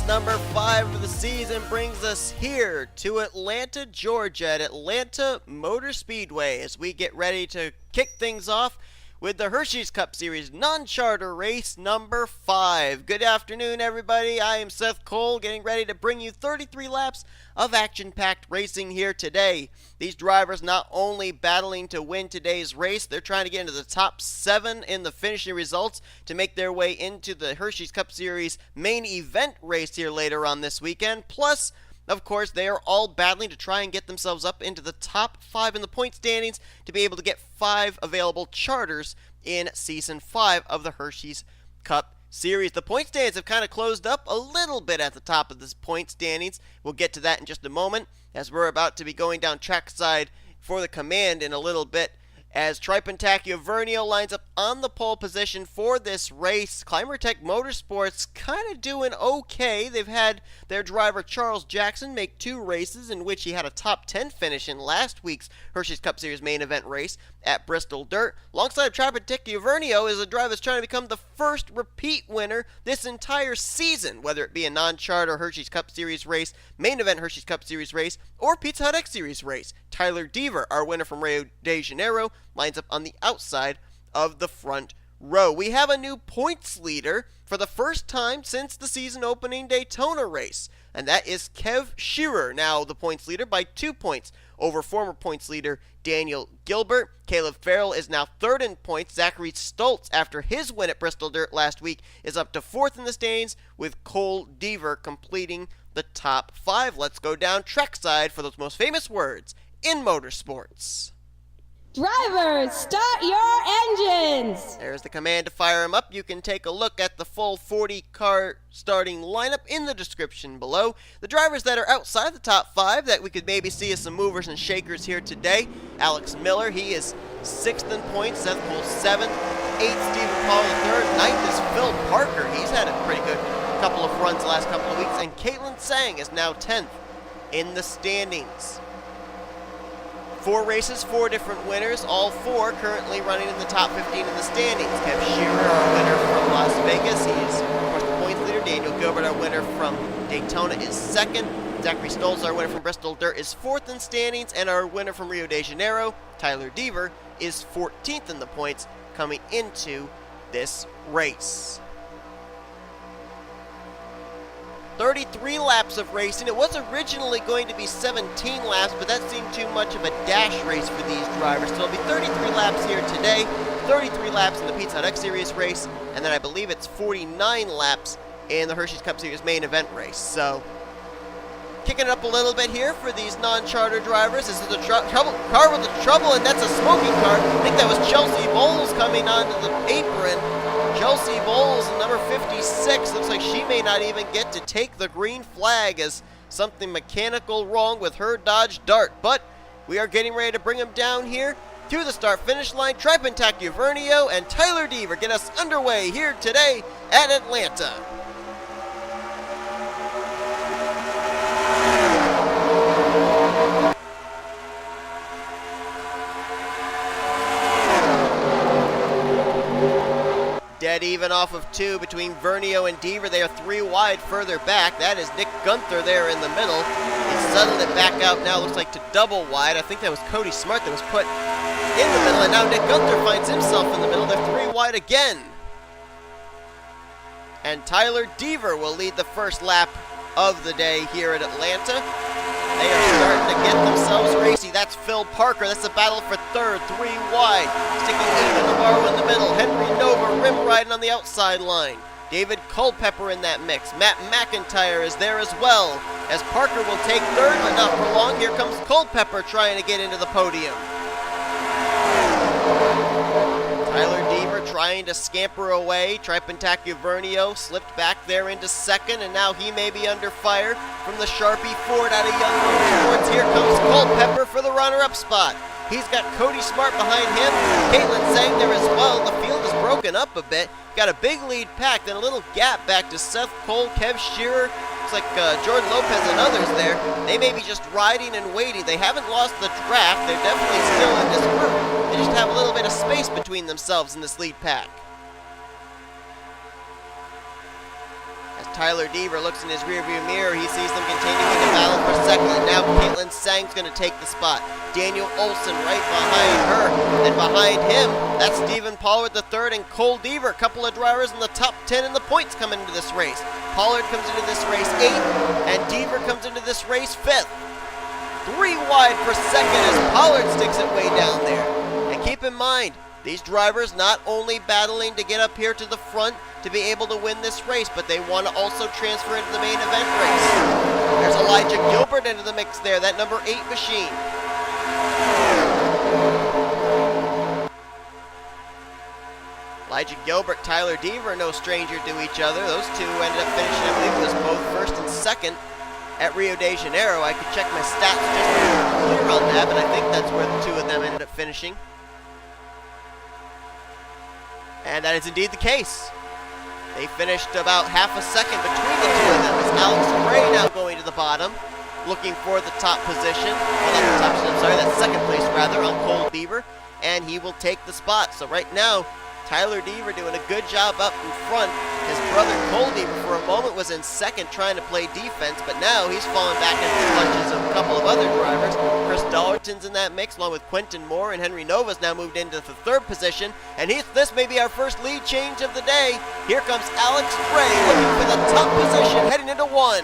number 5 of the season brings us here to Atlanta, Georgia at Atlanta Motor Speedway as we get ready to kick things off with the Hersheys Cup Series non-charter race number 5. Good afternoon, everybody. I am Seth Cole, getting ready to bring you 33 laps of action-packed racing here today. These drivers not only battling to win today's race, they're trying to get into the top 7 in the finishing results to make their way into the Hersheys Cup Series main event race here later on this weekend. Plus, of course, they are all battling to try and get themselves up into the top 5 in the point standings to be able to get 5 available charters in Season 5 of the Hersheys Cup Series. The point standings have kind of closed up a little bit at the top of this point standings. We'll get to that in just a moment as we're about to be going down trackside for the command in a little bit. As T Vernio lines up on the pole position for this race, Climertech Motorsports kind of doing okay. They've had their driver Charles Jackson make 2 races in which he had a top 10 finish in last week's Hersheys Cup Series main event race at Bristol Dirt. Alongside T Vernio is a driver that's trying to become the first repeat winner this entire season, whether it be a non-charter Hersheys Cup Series race, main event Hersheys Cup Series race, or Pizza Hut X Series race. T Deaver, our winner from Rio de Janeiro, lines up on the outside of the front row. We have a new points leader for the first time since the season opening Daytona race, and that is K Shearer, now the points leader by 2 points over former points leader Daniel Gilbert. Caleb Farrell is now 3rd in points. Zachary Stultz, after his win at Bristol Dirt last week, is up to 4th in the standings, with Cole Deaver completing the top 5. Let's go down trackside for those most famous words in motorsports. Drivers, start your engines! There's the command to fire them up. You can take a look at the full 40-car starting lineup in the description below. The drivers that are outside the top 5 that we could maybe see as some movers and shakers here today: Alex Miller, he is 6th in points. Seth Cole 7th. 8th, Stephen Pollard III. 9th is Phil Parker. He's had a pretty good couple of runs the last couple of weeks. And T Tsang is now 10th in the standings. 4 races, 4 different winners, all 4 currently running in the top 15 in the standings. K Shearer, our winner from Las Vegas, he is, of course, the points leader. Daniel Gilbert, our winner from Daytona, is 2nd. Zachary Stultz, our winner from Bristol Dirt, is 4th in standings, and our winner from Rio de Janeiro, T Deaver, is 14th in the points coming into this race. 33 laps of racing. It was originally going to be 17 laps, but that seemed too much of a dash race for these drivers. So it'll be 33 laps here today, 33 laps in the Pizza Hut X Series race, and then I believe it's 49 laps in the Hersheys Cup Series main event race. So kicking it up a little bit here for these non-charter drivers. This is the car with the trouble, and that's a smoking car. I think that was Chelsea Bowles coming onto the apron. Chelsea Bowles, number 56, looks like she may not even get to take the green flag as something mechanical wrong with her Dodge Dart. But we are getting ready to bring them down here to the start-finish line. T Vernio and T Deaver get us underway here today at Atlanta. Dead even off of 2 between Vernio and Deaver. They are 3 wide further back. That is N Guenther there in the middle. He settled it back out now, looks like to double wide. I think that was Cody Smart that was put in the middle, and now N Guenther finds himself in the middle. They're 3 wide again. And T Deaver will lead the first lap of the day here at Atlanta. They are starting to get themselves racy. That's Phil Parker. That's a battle for 3rd, 3 wide. Sticking Ethan Navarro in the middle. Henry Nova rim riding on the outside line. David Culpepper in that mix. M McIntire is there as well, as Parker will take 3rd, but not for long. Here comes Culpepper trying to get into the podium. T Deaver trying to scamper away. T Vernio slipped back there into 2nd, and now he may be under fire from the Sharpie Ford out of Young Motorsports. Here comes Culpepper for the runner-up spot. He's got Cody Smart behind him. T Tsang there as well. The field is broken up a bit. Got a big lead pack, then a little gap back to Seth Cole, K Shearer. Looks like Jordan Lopez and others there. They may be just riding and waiting. They haven't lost the draft. They're definitely still in this group. They just have a little bit of space between themselves in this lead pack. As Tyler Deaver looks in his rearview mirror. He sees them continuing to battle for second. And now Caitlin Tsang's going to take the spot. Daniel Olson right behind her. And behind him, that's Stephen Pollard III and Cole Deaver. A couple of drivers in the top 10 in the points coming into this race. Pollard comes into this race 8th, and Deaver comes into this race 5th. 3 wide for second as Pollard sticks it way down there. And keep in mind, these drivers not only battling to get up here to the front to be able to win this race, but they want to also transfer into the main event race. There's Elijah Gilbert into the mix there, that number 8 machine. Elijah Gilbert, Tyler Deaver, no stranger to each other. Those two ended up finishing, I believe it was both first and second at Rio de Janeiro. I could check my stats just to be clear on that, but I think that's where the two of them ended up finishing. And that is indeed the case. They finished about half a second between the two of them. It's Alex Gray now going to the bottom, looking for the top position. Well, not the top position, I'm sorry, that's second place rather, on Cole Deaver. And he will take the spot. So right now, Tyler Deaver doing a good job up in front. His brother Cole Deaver for a moment was in second trying to play defense, but now he's fallen back into the clutches of a couple of other drivers. Chris Dollerton's in that mix along with Quentin Moore, and Henry Nova's now moved into the third position. And this may be our first lead change of the day. Here comes Alex Gray looking for the top position heading into 1.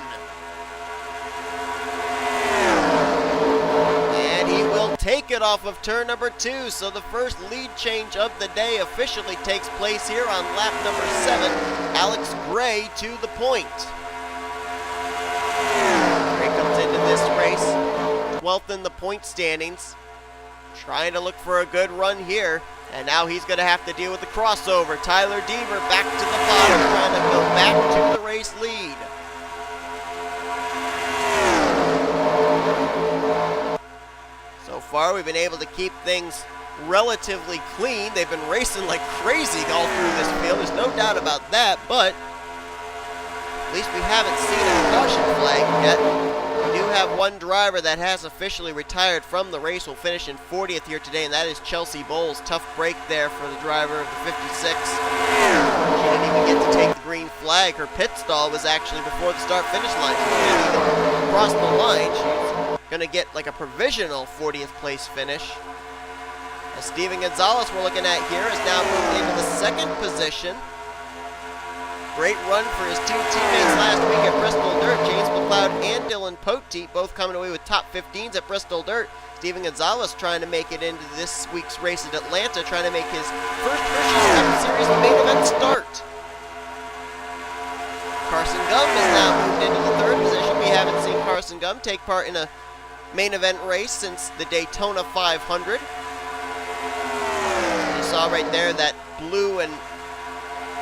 Take it off of turn number 2, so the first lead change of the day officially takes place here on lap number 7. Alex Gray to the point. Gray comes into this race 12th in the point standings, trying to look for a good run here, and now he's going to have to deal with the crossover. Tyler Deaver back to the bottom, trying to go back to the race lead. So far, we've been able to keep things relatively clean. They've been racing like crazy all through this field. There's no doubt about that, but at least we haven't seen a caution flag yet. We do have one driver that has officially retired from the race. Will finish in 40th here today, and that is Chelsea Bowles. Tough break there for the driver of the 56. She didn't even get to take the green flag. Her pit stall was actually before the start-finish line. She didn't even cross the line. She's going to get like a provisional 40th place finish. As Steven Gonzalez we're looking at here is now moved into the second position. Great run for his two teammates last week at Bristol Dirt. James McLeod and Dylan Poteet both coming away with top 15s at Bristol Dirt. Steven Gonzalez trying to make it into this week's race at Atlanta, trying to make his first Hersheys Cup Series main event start. Carson Gum is now moved into the third position. We haven't seen Carson Gum take part in a main event race since the Daytona 500. You saw right there that blue and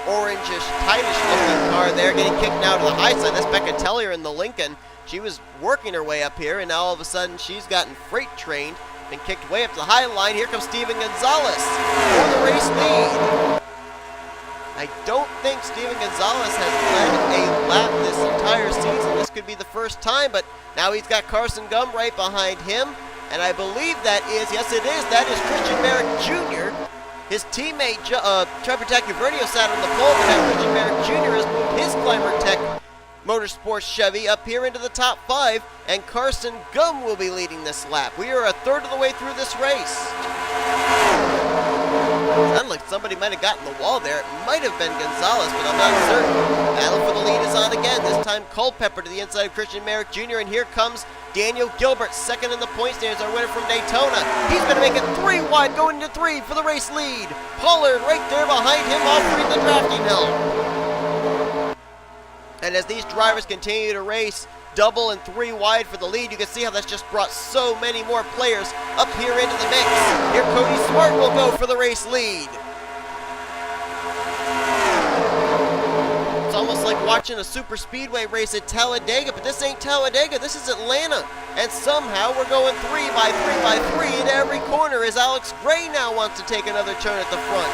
orangish, tightish looking car there getting kicked now to the high side. That's P Tellier in the Lincoln. She was working her way up here, and now all of a sudden she's gotten freight trained, been kicked way up to the high line. Here comes Steven Gonzalez for the race lead. I don't think Steven Gonzalez has led a lap this entire season. This could be the first time, but now he's got Carson Gum right behind him, and I believe that is, yes it is, that is Christian Merrick Jr. His teammate, Trevor Vernio sat on the pole, but now Christian Merrick Jr. has moved his Climber Tech Motorsports Chevy up here into the top 5, and Carson Gum will be leading this lap. We are a third of the way through this race. Sounded like somebody might have gotten the wall there. It might have been Gonzalez, but I'm not certain. Battle for the lead is on again. This time Culpepper to the inside of Christian Merrick Jr. And here comes Daniel Gilbert, second in the point standings, our winner from Daytona. He's going to make it 3 wide, going into 3 for the race lead. Pollard right there behind him, offering the drafting helm. And as these drivers continue to race, double and 3 wide for the lead. You can see how that's just brought so many more players up here into the mix. Here Cody Smart will go for the race lead. It's almost like watching a super speedway race at Talladega, but this ain't Talladega, this is Atlanta. And somehow we're going 3 by 3 by 3 into every corner as Alex Gray now wants to take another turn at the front.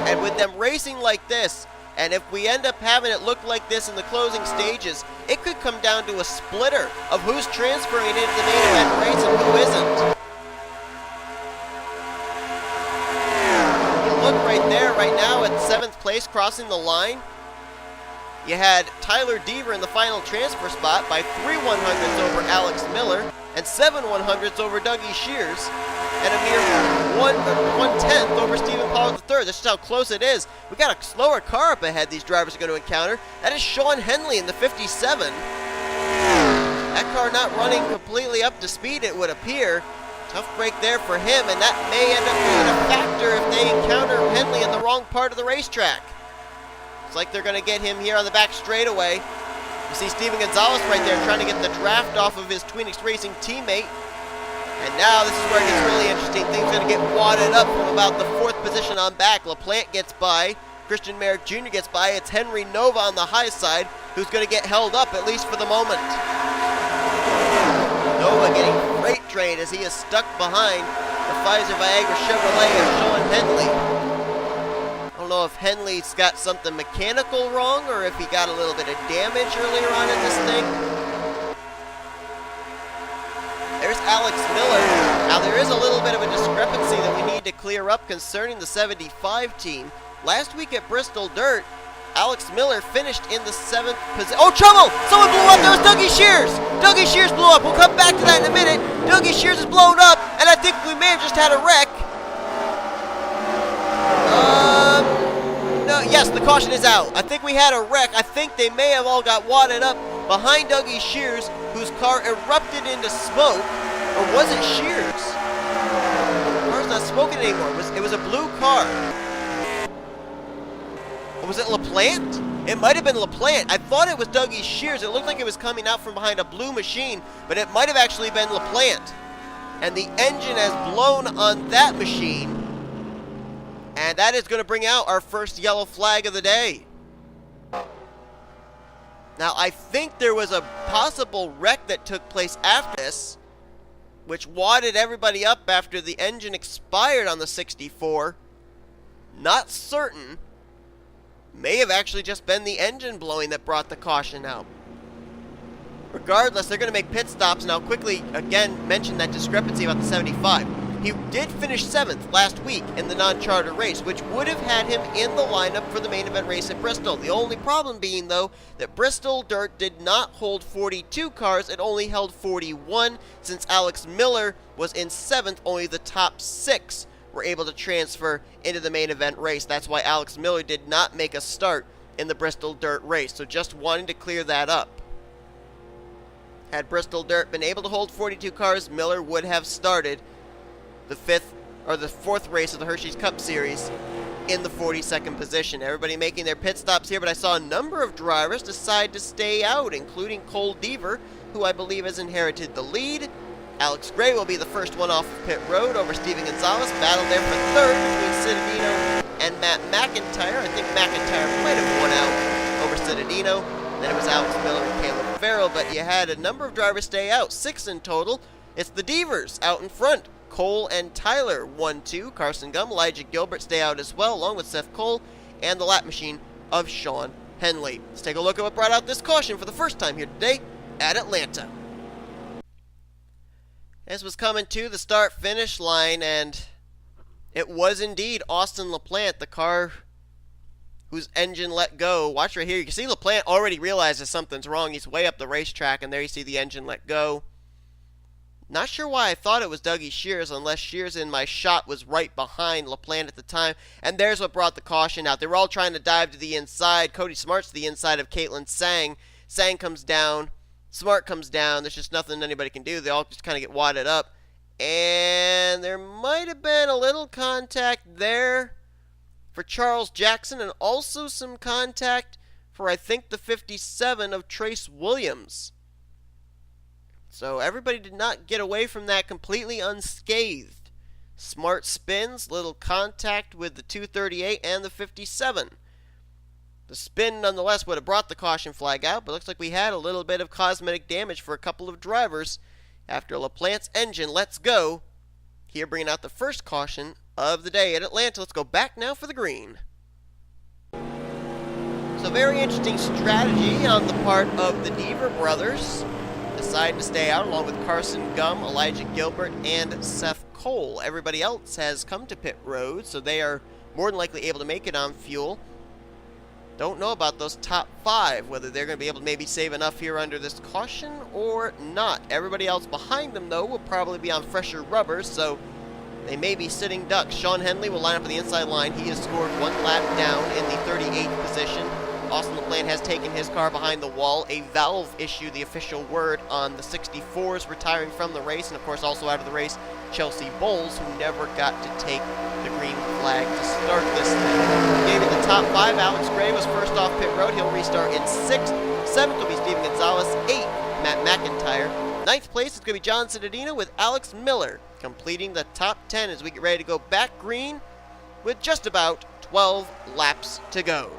And with them racing like this, and if we end up having it look like this in the closing stages, it could come down to a splitter of who's transferring into the main event race and who isn't. You look right there, right now at 7th place, crossing the line. You had Tyler Deaver in the final transfer spot by 3 100ths over Alex Miller and 7 100ths over Dougie Shears, and a mere 1/10 over Stephen Pollard III. That's just how close it is. We got a slower car up ahead these drivers are going to encounter. That is Sean Henley in the 57. That car not running completely up to speed, it would appear. Tough break there for him, and that may end up being a factor if they encounter Henley in the wrong part of the racetrack. It's like they're going to get him here on the back straightaway. You see Steven Gonzalez right there trying to get the draft off of his Tweenix Racing teammate. And now this is where it gets really interesting. Things are going to get wadded up from about the 4th position on back. LaPlante gets by. Christian Merrick Jr. gets by. It's Henry Nova on the high side who's going to get held up, at least for the moment. Nova getting freight trained as he is stuck behind the Pfizer Viagra Chevrolet of Sean Henley. I don't know if Henley's got something mechanical wrong or if he got a little bit of damage earlier on in this thing. There's Alex Miller. Now there is a little bit of a discrepancy that we need to clear up concerning the 75 team. Last week at Bristol Dirt, Alex Miller finished in the 7th position. Oh, trouble! Someone blew up! That was Dougie Shears! Dougie Shears blew up. We'll come back to that in a minute. Dougie Shears is blown up, and I think we may have just had a wreck. No, yes, the caution is out. I think we had a wreck. I think they may have all got wadded up behind Dougie Shears, whose car erupted into smoke. Or was it Shears? The car's not smoking anymore. It was a blue car. Was it LaPlante? It might have been LaPlante. I thought it was Dougie Shears. It looked like it was coming out from behind a blue machine, but it might have actually been LaPlante. And the engine has blown on that machine. And that is going to bring out our first yellow flag of the day. Now, I think there was a possible wreck that took place after this, which wadded everybody up after the engine expired on the 64. Not certain. May have actually just been the engine blowing that brought the caution out. Regardless, they're going to make pit stops, and I'll quickly again mention that discrepancy about the 75. He did finish 7th last week in the non-charter race, which would have had him in the lineup for the main event race at Bristol. The only problem being, though, that Bristol Dirt did not hold 42 cars. It only held 41. Since Alex Miller was in 7th, only the top 6 were able to transfer into the main event race. That's why Alex Miller did not make a start in the Bristol Dirt race. So just wanting to clear that up. Had Bristol Dirt been able to hold 42 cars, Miller would have started the 4th race of the Hersheys Cup Series in the 42nd position. Everybody making their pit stops here, but I saw a number of drivers decide to stay out, including Cole Deaver, who I believe has inherited the lead. Alex Gray will be the first one off of pit road over Steven Gonzalez. Battle there for 3rd between Cittadino and M McIntire. I think McIntire might have won out over Cittadino. Then it was Alex Miller and Caleb Farrell, but you had a number of drivers stay out, 6 in total. It's the Deavers out in front. Cole and Tyler 1-2. Carson Gum, Elijah Gilbert stay out as well, along with Seth Cole and the lap machine of Sean Henley. Let's take a look at what brought out this caution for the first time here today at Atlanta. This was coming to the start-finish line, and it was indeed Austin LaPlante, the car whose engine let go. Watch right here. You can see LaPlante already realizes something's wrong. He's way up the racetrack, and there you see the engine let go. Not sure why I thought it was Dougie Shears, unless Shears in my shot was right behind LaPlante at the time. And there's what brought the caution out. They were all trying to dive to the inside. Cody Smart's to the inside of Caitlin Tsang. Tsang comes down. Smart comes down. There's just nothing anybody can do. They all just kind of get wadded up. And there might have been a little contact there for Charles Jackson, and also some contact for, I think, the 57 of Trace Williams. So everybody did not get away from that completely unscathed. Smart spins, little contact with the 238 and the 57. The spin, nonetheless, would have brought the caution flag out, but looks like we had a little bit of cosmetic damage for a couple of drivers after LaPlante's engine lets go. Here, bringing out the first caution of the day at Atlanta. Let's go back now for the green. So very interesting strategy on the part of the Deaver brothers. Decided to stay out along with Carson Gum, Elijah Gilbert, and Seth Cole. Everybody else has come to pit road, so they are more than likely able to make it on fuel. Don't know about those top 5, whether they're going to be able to maybe save enough here under this caution or not. Everybody else behind them, though, will probably be on fresher rubbers, so they may be sitting ducks. Sean Henley will line up on the inside line. He has scored 1 lap down in the 38th position. Austin LaPlante has taken his car behind the wall. A valve issue, the official word on the 64s, retiring from the race. And, of course, also out of the race, Chelsea Bowles, who never got to take the green flag to start this thing. Gave it the top 5. Alex Gray was first off pit road. He'll restart in 6th. 7th will be Steven Gonzalez. 8th, Matt McIntire. 9th place is going to be J Cittadino with Alex Miller completing the top 10 as we get ready to go back green with just about 12 laps to go.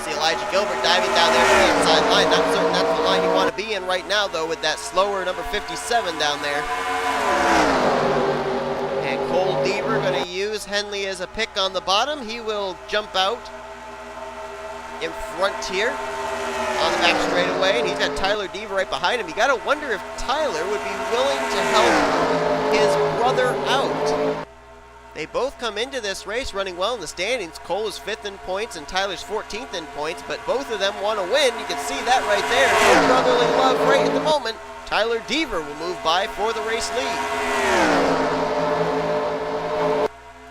See Elijah Gilbert diving down there to the inside line. Not certain that's the line you want to be in right now, though, with that slower number 57 down there. And Cole Deaver going to use Henley as a pick on the bottom. He will jump out in front here on the back straightaway, and he's got Tyler Deaver right behind him. You got to wonder if Tyler would be willing to help his brother out. They both come into this race running well in the standings. Cole is 5th in points and Tyler's 14th in points, but both of them want to win. You can see that right there. No brotherly love right at the moment. Tyler Deaver will move by for the race lead.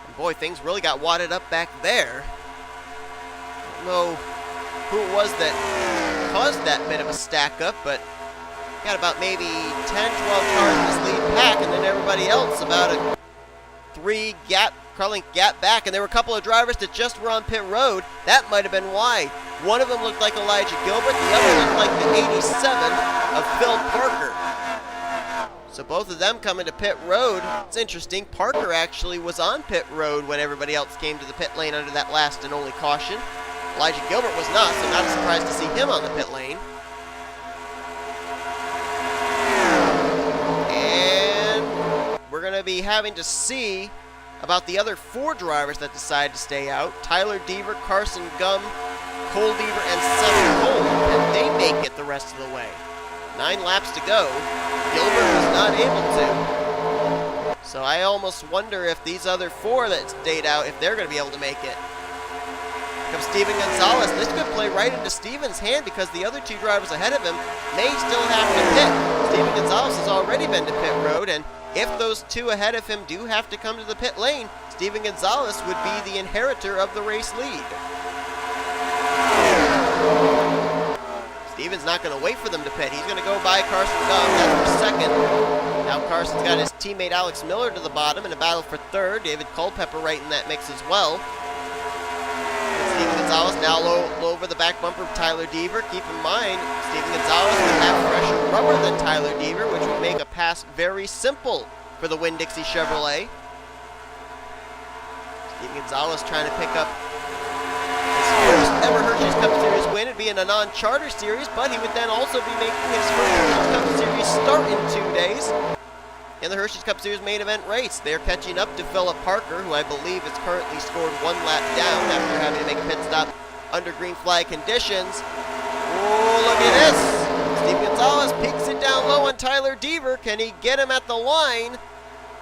And boy, things really got wadded up back there. I don't know who it was that caused that bit of a stack up, but got about maybe 10, 12 cars in this lead pack, and then everybody else about a 3 car-length gap back, and there were a couple of drivers that just were on pit road. That might have been why. One of them looked like Elijah Gilbert, the other looked like the 87 of Phil Parker. So both of them come into pit road. It's interesting, Parker actually was on pit road when everybody else came to the pit lane under that last and only caution. Elijah Gilbert was not, so not a surprise to see him on the pit lane. We're going to be having to see about the other 4 drivers that decide to stay out. Tyler Deaver, Carson Gum, Cole Deaver, and Seth Cole. And they make it the rest of the way. 9 laps to go. Gilbert was not able to. So I almost wonder if these other 4 that stayed out, if they're going to be able to make it. Here comes Steven Gonzalez. This could play right into Steven's hand because the other 2 drivers ahead of him may still have to pit. Steven Gonzalez has already been to pit road, and if those 2 ahead of him do have to come to the pit lane, Steven Gonzalez would be the inheritor of the race lead. Steven's not going to wait for them to pit. He's going to go by Carson Gum. That's for 2nd. Now Carson's got his teammate Alex Miller to the bottom in a battle for 3rd. David Culpepper right in that mix as well. Steven Gonzalez now low over the back bumper of Tyler Deaver. Keep in mind, Steven Gonzalez would have fresher rubber than Tyler Deaver, which would make a pass very simple for the Winn-Dixie Chevrolet. Steven Gonzalez trying to pick up his first ever Hersheys Cup Series win. It'd be in a non-charter series, but he would then also be making his first Hersheys Cup Series start in 2 days. In the Hersheys Cup Series main event race, they're catching up to Philip Parker, who I believe has currently scored 1 lap down after having to make a pit stop under green flag conditions. Oh, look at this! Steven Gonzalez peeks it down low on Tyler Deaver. Can he get him at the line?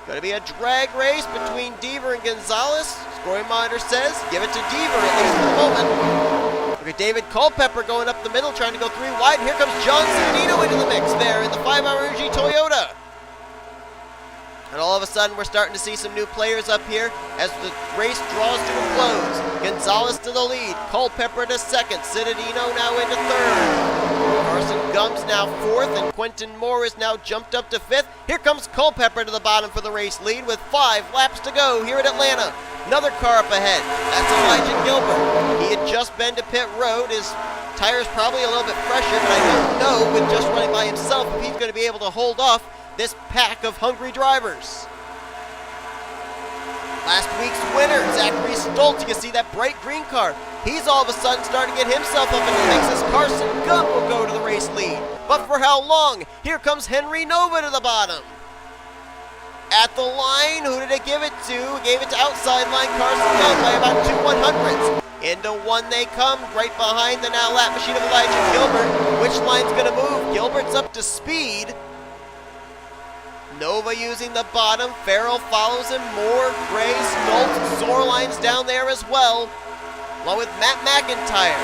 Going to be a drag race between Deaver and Gonzalez. Scoring monitor says give it to Deaver, at least for the moment. Look at David Culpepper going up the middle, trying to go 3 wide. And here comes J Cittadino into the mix there in the 5-hour Energy Toyota. And all of a sudden, we're starting to see some new players up here as the race draws to a close. Gonzalez to the lead, Culpepper to 2nd, Cittadino now into 3rd. Carson Gum's now 4th, and Quentin Moore is now jumped up to 5th. Here comes Culpepper to the bottom for the race lead with 5 laps to go here at Atlanta. Another car up ahead. That's Elijah Gilbert. He had just been to pit road. His tire's probably a little bit fresher, but I don't know with just running by himself if he's going to be able to hold off this pack of hungry drivers. Last week's winner, Zachary Stultz. You can see that bright green car. He's all of a sudden starting to get himself up into the mix as Carson Gum will go to the race lead. But for how long? Here comes Henry Nova to the bottom. At the line, who did it give it to? Gave it to outside line Carson Gum by about 2/100ths. Into 1 they come, right behind the now lap machine of Elijah Gilbert. Which line's going to move? Gilbert's up to speed. Nova using the bottom. Farrell follows him. Moore, Gray, Stultz, Zoerlein's down there as well, along with M McIntire.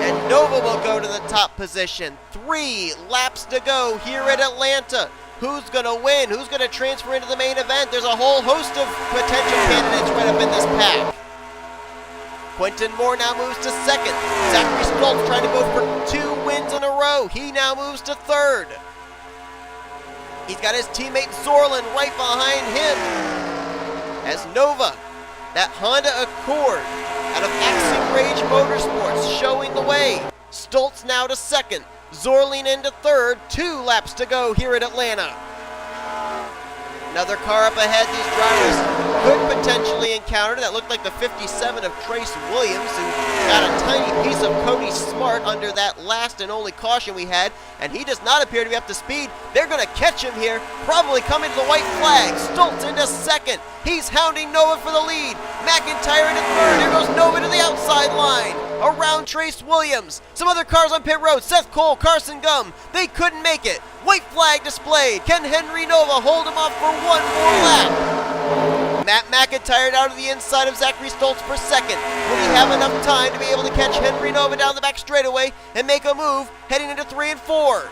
And Nova will go to the top position. 3 laps to go here at Atlanta. Who's going to win? Who's going to transfer into the main event? There's a whole host of potential candidates right up in this pack. Quentin Moore now moves to second. Zachary Stultz trying to go for 2 wins in a row. He now moves to third. He's got his teammate Zoerlein right behind him. As Nova, that Honda Accord out of Axiom Rage Motorsports, showing the way. Stultz now to second. Zoerlein into third. 2 laps to go here at Atlanta. Another car up ahead these drivers could potentially encounter. That looked like the 57 of Trace Williams, who got a tiny piece of Cody Smart under that last and only caution we had, and he does not appear to be up to speed. They're going to catch him here, probably coming to the white flag. Stultz into second. He's hounding Nova for the lead. McIntire into third. Here goes Nova to the outside line. Around Trace Williams. Some other cars on pit road. Seth Cole, Carson Gum. They couldn't make it. White flag displayed. Can Henry Nova hold him off for 1 more lap? M McIntire down to the inside of Zachary Stultz for second. Will he have enough time to be able to catch Henry Nova down the back straightaway and make a move heading into 3 and 4?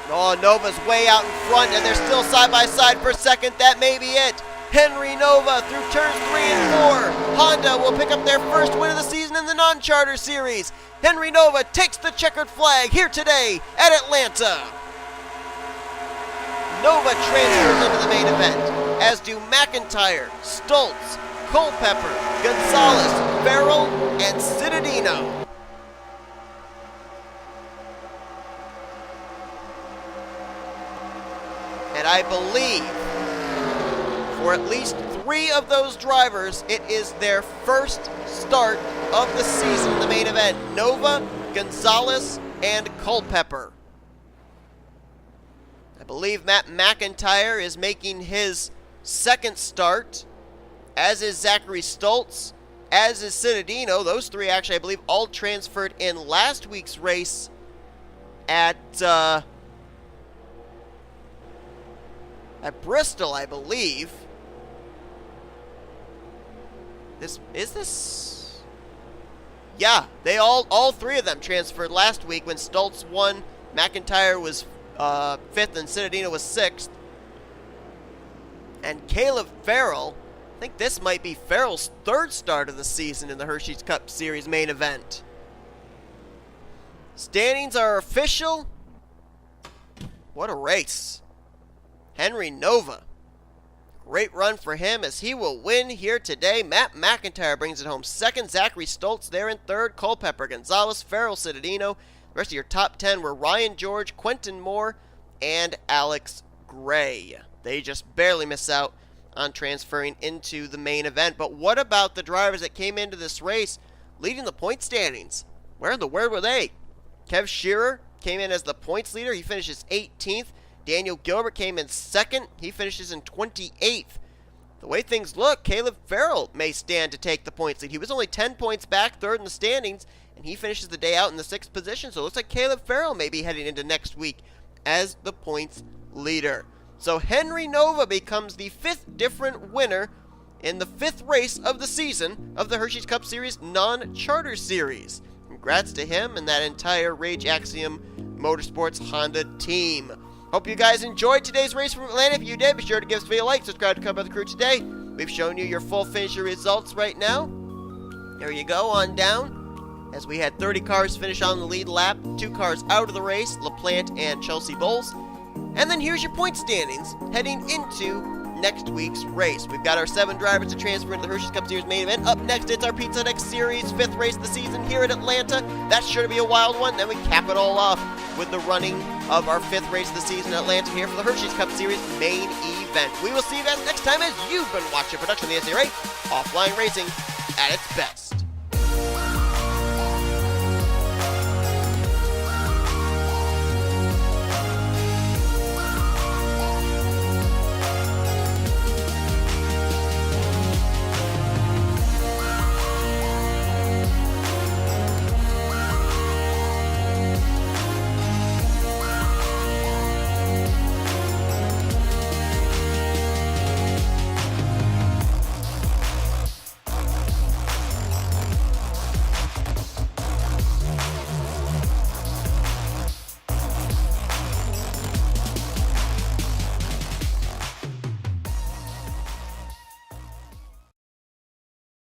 Oh, Nova's way out in front, and they're still side by side for second. That may be it. Henry Nova through turns 3 and 4. Honda will pick up their first win of the season in the non-charter series. Henry Nova takes the checkered flag here today at Atlanta. Nova transfers into the main event, as do McIntire, Stultz, Culpepper, Gonzalez, Farrell, and Cittadino. And I believe for at least 3 of those drivers, it is their first start of the season in the main event. Nova, Gonzalez, and Culpepper. I believe M McIntire is making his second start, as is Zachary Stultz, as is Cittadino. Those 3 actually, I believe, all transferred in last week's race at Bristol, I believe. Yeah, they all 3 of them transferred last week when Stultz won. McIntire was 5th and Cittadino was 6th. And Caleb Farrell, I think this might be Farrell's 3rd start of the season in the Hersheys Cup Series main event. Standings are official. What a race. Henry Nova. Great run for him as he will win here today. M McIntire brings it home second. Zachary Stultz there in third. Culpepper, Gonzalez, Farrell, Cittadino. The rest of your top 10 were Ryan George, Quentin Moore, and Alex Gray. They just barely miss out on transferring into the main event. But what about the drivers that came into this race leading the point standings? Where in the world were they? K Shearer came in as the points leader. He finishes 18th. Daniel Gilbert came in second. He finishes in 28th. The way things look, Caleb Farrell may stand to take the points lead. He was only 10 points back, 3rd in the standings, and he finishes the day out in the 6th position. So it looks like Caleb Farrell may be heading into next week as the points leader. So Henry Nova becomes the 5th different winner in the 5th race of the season of the Hersheys Cup Series non-charter series. Congrats to him and that entire Rage Axiom Motorsports Honda team. Hope you guys enjoyed today's race from Atlanta. If you did, be sure to give us a like, subscribe to Come By the Crew today. We've shown you your full finisher results right now. There you go, on down. As we had 30 cars finish on the lead lap, 2 cars out of the race, LaPlante and Chelsea Bowles. And then here's your point standings heading into next week's race. We've got our 7 drivers to transfer into the Hersheys Cup Series main event. Up next, it's our Pizza Next Series 5th race of the season here at Atlanta. That's sure to be a wild one. Then we cap it all off with the running of our 5th race of the season in Atlanta here for the Hersheys Cup Series main event. We will see you guys next time as you've been watching a production of the NNSCRA Offline Racing at its best.